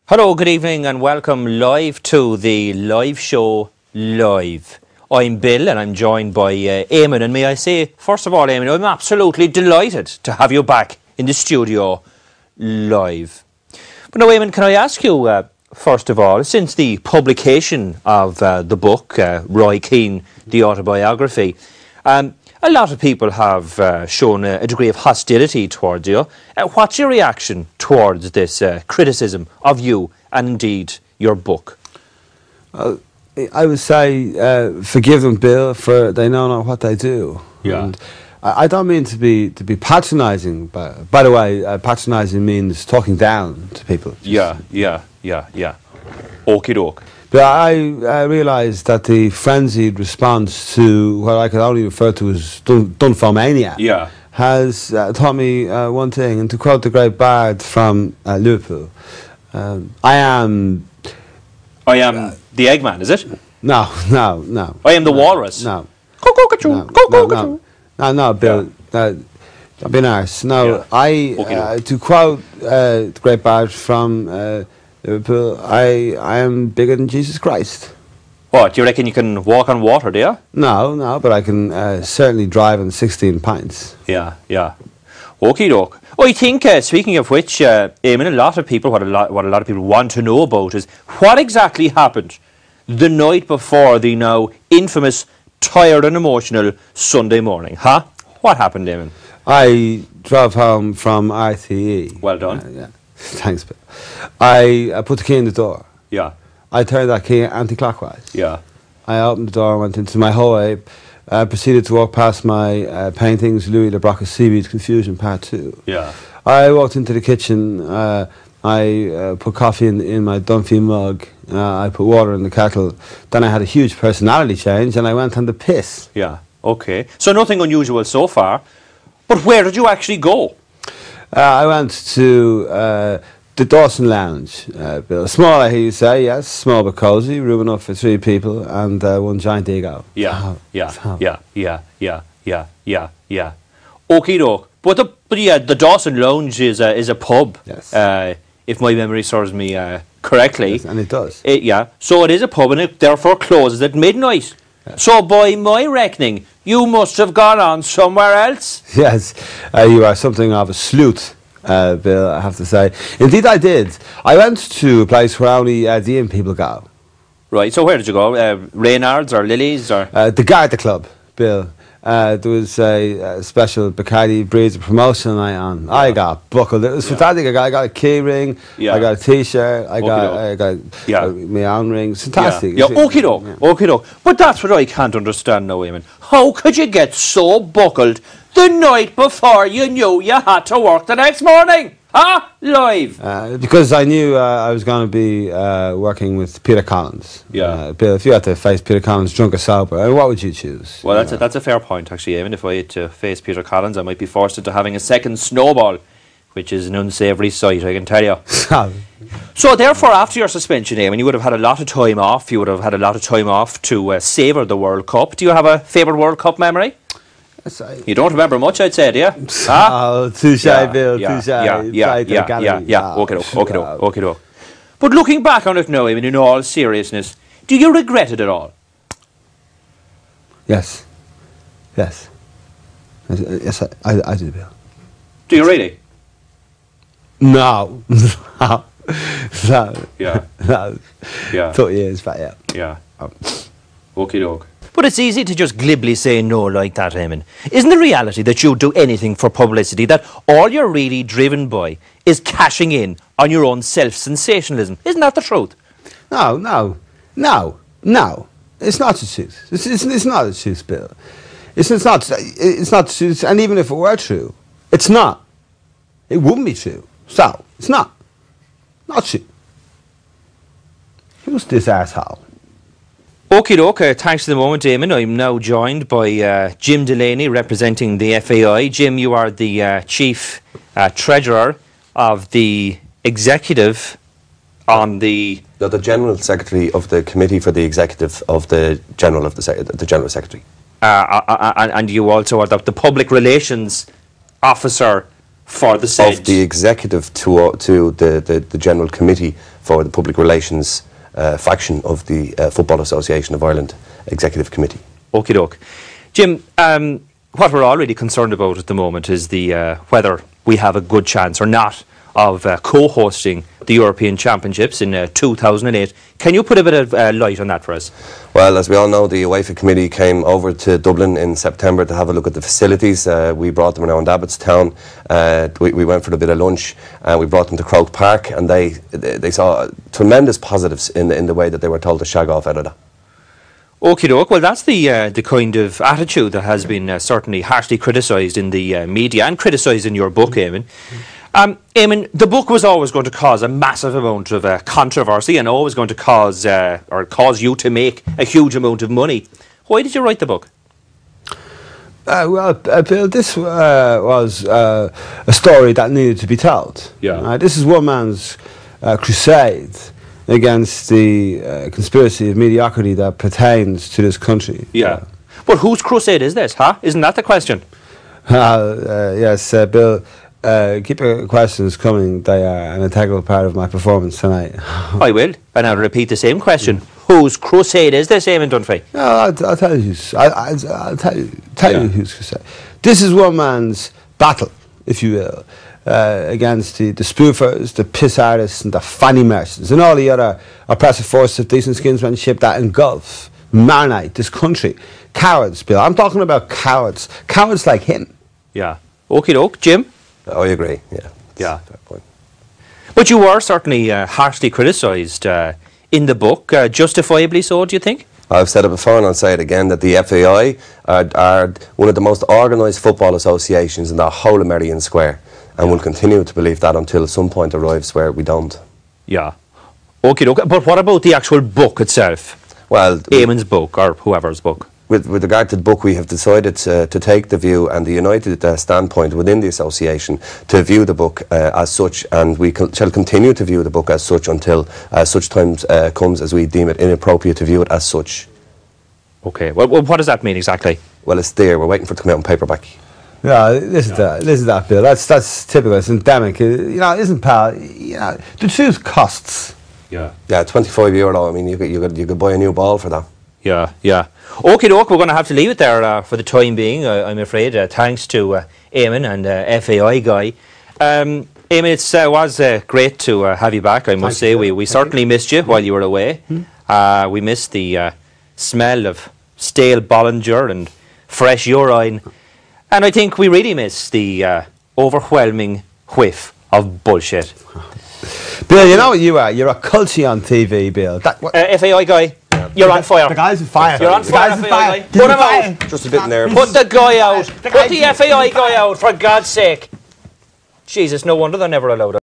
Hello, good evening and welcome live to the live show Live. I'm Bill and I'm joined by Eamonn, and may I say, first of all, Eamonn, I'm absolutely delighted to have you back in the studio live. But now, Eamonn, can I ask you, first of all, since the publication of the book, Roy Keane, the autobiography, a lot of people have shown a degree of hostility towards you. What's your reaction towards this criticism of you and indeed your book? I would say forgive them, Bill, for they know not what they do. Yeah. And I don't mean to be patronising, but by the way, patronising means talking down to people. Yeah. Okie doke. But I realised that the frenzied response to what I could only refer to as Dunfermania has taught me one thing, and to quote the great bard from Liverpool, I am the Eggman, is it? No. I am the Walrus. No, Bill. Don't be an arse. No, to quote the great bard from Liverpool, I am bigger than Jesus Christ. What, do you reckon you can walk on water, do you? No, but I can certainly drive on 16 pints. Yeah. Okie doke. I think, speaking of which, Eamonn, a lot of people, what a lot of people want to know about is what exactly happened the night before the now infamous, tired and emotional Sunday morning, huh? What happened, Eamonn? I drove home from RTE. Well done. Yeah. Thanks, Bill. I put the key in the door. Yeah. I turned that key anti-clockwise. Yeah. I opened the door, went into my hallway, proceeded to walk past my paintings, Louis Le Broc's Seaweed's Confusion, Part 2. Yeah. I walked into the kitchen, I put coffee in my Dunphy mug, I put water in the kettle, then I had a huge personality change and I went on the piss. Yeah, okay. So nothing unusual so far, but where did you actually go? I went to the Dawson Lounge, Bill. Small, I hear you say, yes, small but cosy, room enough for 3 people and one giant ego. Yeah. Okie doke. But the Dawson Lounge is a pub. Yes. If my memory serves me correctly. Yes, and it does. So it is a pub and it therefore closes at midnight. Yes. So by my reckoning, you must have gone on somewhere else. Yes, you are something of a sleuth, Bill, I have to say. Indeed I did. I went to a place where only the inn people go. Right, so where did you go? Reynard's or Lily's? Or the Garda Club, Bill. There was a special Bacardi Breezer promotion night on. I got buckled. It was fantastic. I got a key ring. I got a T-shirt. I got my own ring. It's fantastic. Okie doke. But that's what I can't understand now, Eamonn. How could you get so buckled the night before you knew you had to work the next morning? Huh? Live. Because I knew I was going to be working with Peter Collins. Yeah. Bill, if you had to face Peter Collins drunk or sober, what would you choose? Well, that's a fair point, actually, Eamonn. If I had to face Peter Collins, I might be forced into having a second snowball, which is an unsavoury sight, I can tell you. So, therefore, after your suspension, Eamonn, you would have had a lot of time off. You would have had a lot of time off to savour the World Cup. Do you have a favourite World Cup memory? You don't remember much, I'd say, do you? Oh, touche, Bill, touche. Okay. But looking back on it now, in all seriousness, do you regret it at all? Yes, I do, Bill. Do you really? No. Yeah. 30 years back, yeah. Okie doke. But it's easy to just glibly say no like that, Eamonn. Isn't the reality that you do anything for publicity, that all you're really driven by is cashing in on your own self-sensationalism? Isn't that the truth? No. It's not the truth. It's not the truth, Bill. It's not the truth, and even if it were true, it's not. It wouldn't be true. So, it's not. Not true. Who's this arsehole? Okie doke, thanks for the moment, Eamonn. I'm now joined by Jim Delaney, representing the FAI. Jim, you are the Chief Treasurer of the Executive on the... No, the General Secretary of the Committee for the Executive of the General Secretary. And you also are the Public Relations Officer for the said... Of the Executive to the General Committee for the Public Relations faction of the Football Association of Ireland Executive Committee. Okie doke. Jim, what we're already concerned about at the moment is the whether we have a good chance or not of co-hosting the European Championships in 2008. Can you put a bit of light on that for us? Well, as we all know, the UEFA committee came over to Dublin in September to have a look at the facilities. We brought them around Abbottstown. We went for a bit of lunch. We brought them to Croke Park, and they saw tremendous positives in the way that they were told to shag off out of that. Okie doke. Well, that's the kind of attitude that has been certainly harshly criticised in the media and criticised in your book, Eamonn. Eamonn, the book was always going to cause a massive amount of controversy and always going to cause you to make a huge amount of money. Why did you write the book? Well, Bill, this was a story that needed to be told. Yeah. This is one man's crusade against the conspiracy of mediocrity that pertains to this country. Yeah. But whose crusade is this, huh? Isn't that the question? Yes, Bill. Keep your questions coming. They are an integral part of my performance tonight. I will, and I'll repeat the same question. Whose crusade is this, Eamonn Dunphy? No, I'll tell you. I'll tell you whose crusade. This is one man's battle, if you will, against the spoofers, the piss artists, and the fanny merchants, and all the other oppressive forces of decent skinsmanship that engulf, marinate this country. Cowards, Bill. I'm talking about cowards. Cowards like him. Yeah. Okie doke. Jim? I agree, yeah. Yeah. Fair point. But you were certainly harshly criticised in the book, justifiably so, do you think? I've said it before and I'll say it again, that the FAI are one of the most organised football associations in the whole of Merrion Square, and will continue to believe that until some point arrives where we don't. Yeah. Okay, but what about the actual book itself? Well, Eamonn's book, or whoever's book. With regard to the book, we have decided to take the view and the united standpoint within the association to view the book as such, and we shall continue to view the book as such until such times comes as we deem it inappropriate to view it as such. Okay, well, what does that mean exactly? Well, it's there. We're waiting for it to come out in paperback. Yeah, listen to that, Bill. That's typical. It's endemic. You know, isn't pal? You know, the truth costs. Yeah. Yeah, €25. I mean, you could buy a new ball for that. Yeah, yeah. Okay, doke, we're going to have to leave it there for the time being, I'm afraid. Thanks to Eamonn and FAI Guy. Eamonn, it was great to have you back, I must say. We certainly missed you while you were away. We missed the smell of stale Bollinger and fresh urine. And I think we really missed the overwhelming whiff of bullshit. Bill, you know what you are? You're a culty on TV, Bill. FAI Guy. You're on fire. The guy's on fire. You're on fire, FAI guy. Put him out. Just a bit in there. Put the guy out. Put the FAI guy out, for God's sake. Jesus, no wonder they're never allowed.